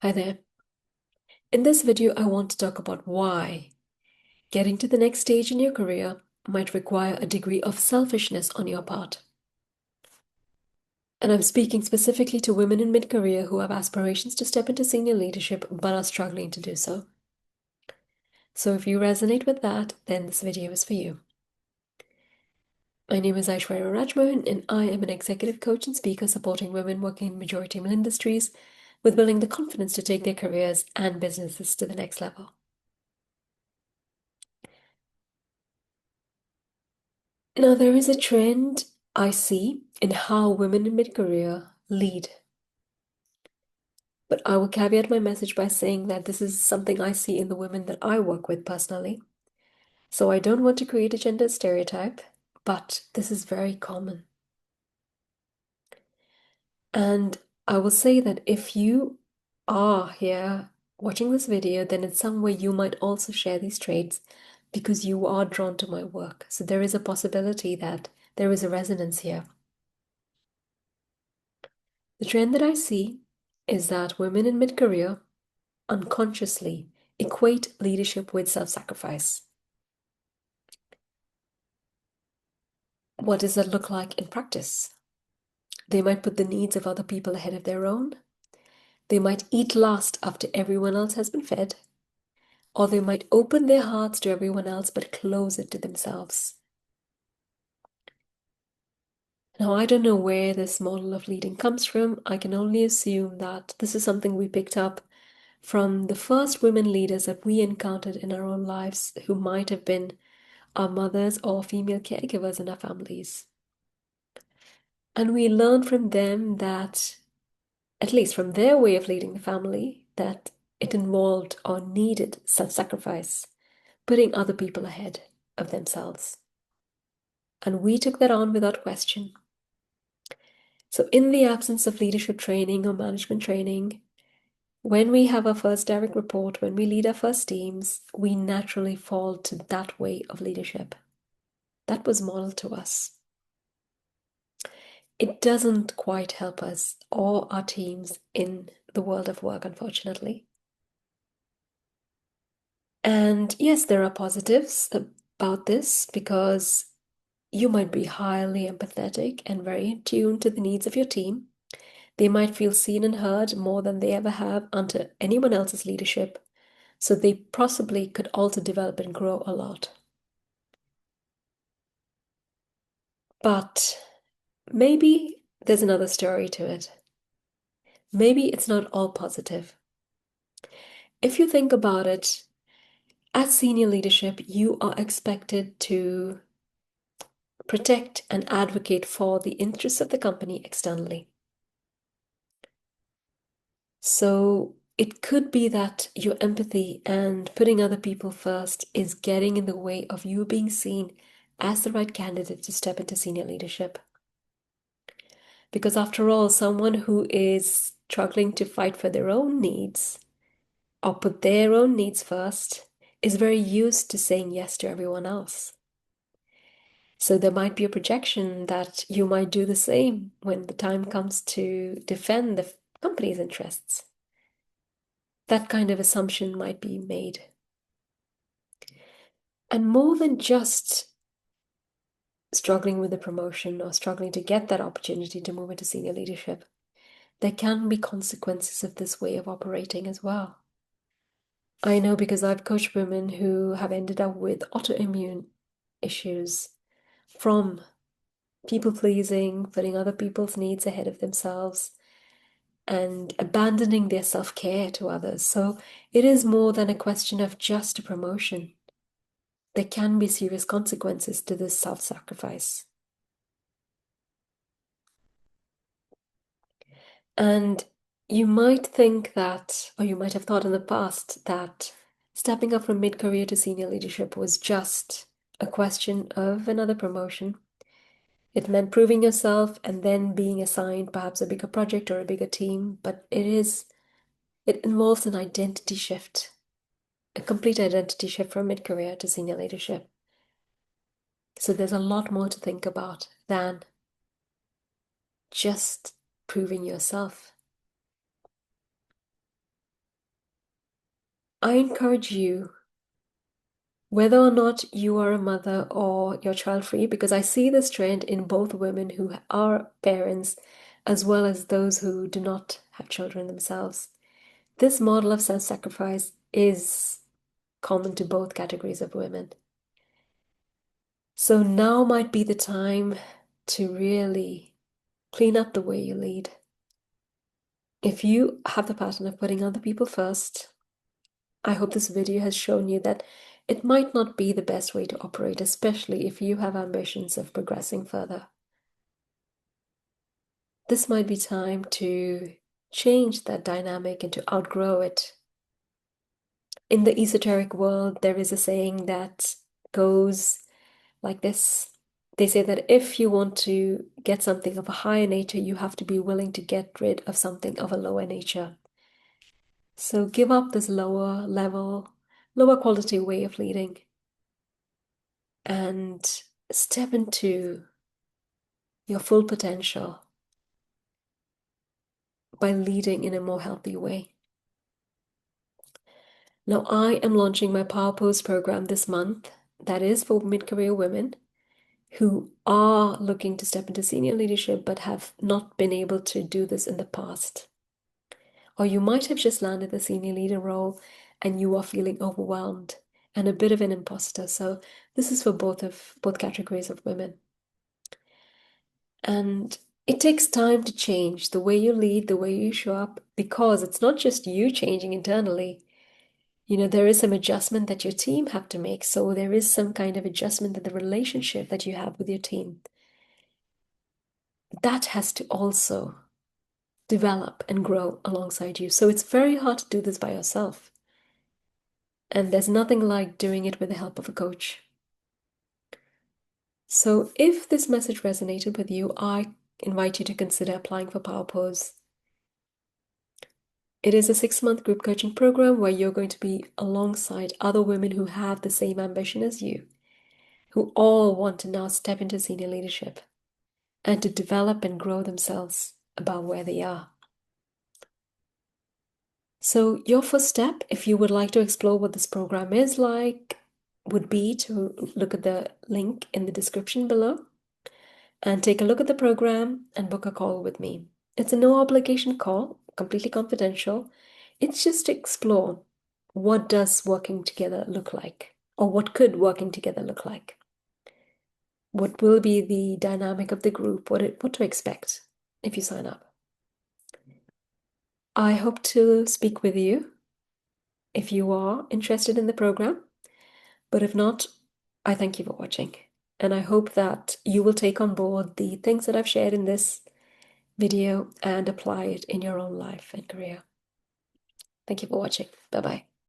Hi there. In this video, I want to talk about why getting to the next stage in your career might require a degree of selfishness on your part. And I'm speaking specifically to women in mid-career who have aspirations to step into senior leadership but are struggling to do so. So if you resonate with that, then this video is for you. My name is Aishwarya Rajmohan, and I am an executive coach and speaker supporting women working in majority male industries with building the confidence to take their careers and businesses to the next level. Now, there is a trend I see in how women in mid-career lead. But I will caveat my message by saying that this is something I see in the women that I work with personally. So I don't want to create a gender stereotype, but this is very common. And I will say that if you are here watching this video, then in some way you might also share these traits because you are drawn to my work. So there is a possibility that there is a resonance here. The trend that I see is that women in mid-career unconsciously equate leadership with self-sacrifice. What does that look like in practice? They might put the needs of other people ahead of their own. They might eat last after everyone else has been fed. Or they might open their hearts to everyone else but close it to themselves. Now, I don't know where this model of leading comes from. I can only assume that this is something we picked up from the first women leaders that we encountered in our own lives who might have been our mothers or female caregivers in our families. And we learn from them that, at least from their way of leading the family, that it involved or needed self-sacrifice, putting other people ahead of themselves. And we took that on without question. So, in the absence of leadership training or management training, when we have our first direct report, when we lead our first teams, we naturally fall to that way of leadership. That was modeled to us. It doesn't quite help us or our teams in the world of work, unfortunately. And yes, there are positives about this because you might be highly empathetic and very in tune to the needs of your team. They might feel seen and heard more than they ever have under anyone else's leadership. So they possibly could also develop and grow a lot. But maybe there's another story to it. Maybe it's not all positive. If you think about it, as senior leadership, you are expected to protect and advocate for the interests of the company externally. So it could be that your empathy and putting other people first is getting in the way of you being seen as the right candidate to step into senior leadership. Because after all, someone who is struggling to fight for their own needs or put their own needs first is very used to saying yes to everyone else. So there might be a projection that you might do the same when the time comes to defend the company's interests. That kind of assumption might be made. And more than just struggling with the promotion or struggling to get that opportunity to move into senior leadership, there can be consequences of this way of operating as well. I know because I've coached women who have ended up with autoimmune issues from people pleasing, putting other people's needs ahead of themselves, and abandoning their self-care to others. So it is more than a question of just a promotion. There can be serious consequences to this self-sacrifice. And you might think that, or you might have thought in the past that stepping up from mid-career to senior leadership was just a question of another promotion. It meant proving yourself and then being assigned perhaps a bigger project or a bigger team, but it involves an identity shift, a complete identity shift from mid-career to senior leadership. So there's a lot more to think about than just proving yourself. I encourage you, whether or not you are a mother or you're child-free, because I see this trend in both women who are parents as well as those who do not have children themselves. This model of self-sacrifice is common to both categories of women. So now might be the time to really clean up the way you lead. If you have the pattern of putting other people first, I hope this video has shown you that it might not be the best way to operate, especially if you have ambitions of progressing further. This might be time to change that dynamic and to outgrow it. In the esoteric world, there is a saying that goes like this. They say that if you want to get something of a higher nature, you have to be willing to get rid of something of a lower nature. So give up this lower level, lower quality way of leading and step into your full potential by leading in a more healthy way. Now, I am launching my Power Pose program this month that is for mid-career women who are looking to step into senior leadership but have not been able to do this in the past. Or you might have just landed the senior leader role and you are feeling overwhelmed and a bit of an imposter. So this is for both categories of women. And it takes time to change the way you lead, the way you show up, because it's not just you changing internally. You know, there is some adjustment that your team have to make. So there is some kind of adjustment in the relationship that you have with your team. That has to also develop and grow alongside you. So it's very hard to do this by yourself. And there's nothing like doing it with the help of a coach. So if this message resonated with you, I invite you to consider applying for Power Pose. It is a 6-month group coaching program where you're going to be alongside other women who have the same ambition as you, who all want to now step into senior leadership and to develop and grow themselves above where they are. So your first step, if you would like to explore what this program is like, would be to look at the link in the description below and take a look at the program and book a call with me. It's a no obligation call, completely confidential. It's just to explore what does working together look like, or what could working together look like. What will be the dynamic of the group, what to expect if you sign up. I hope to speak with you if you are interested in the program, but if not, I thank you for watching. And I hope that you will take on board the things that I've shared in this video and apply it in your own life and career. Thank you for watching. Bye-bye.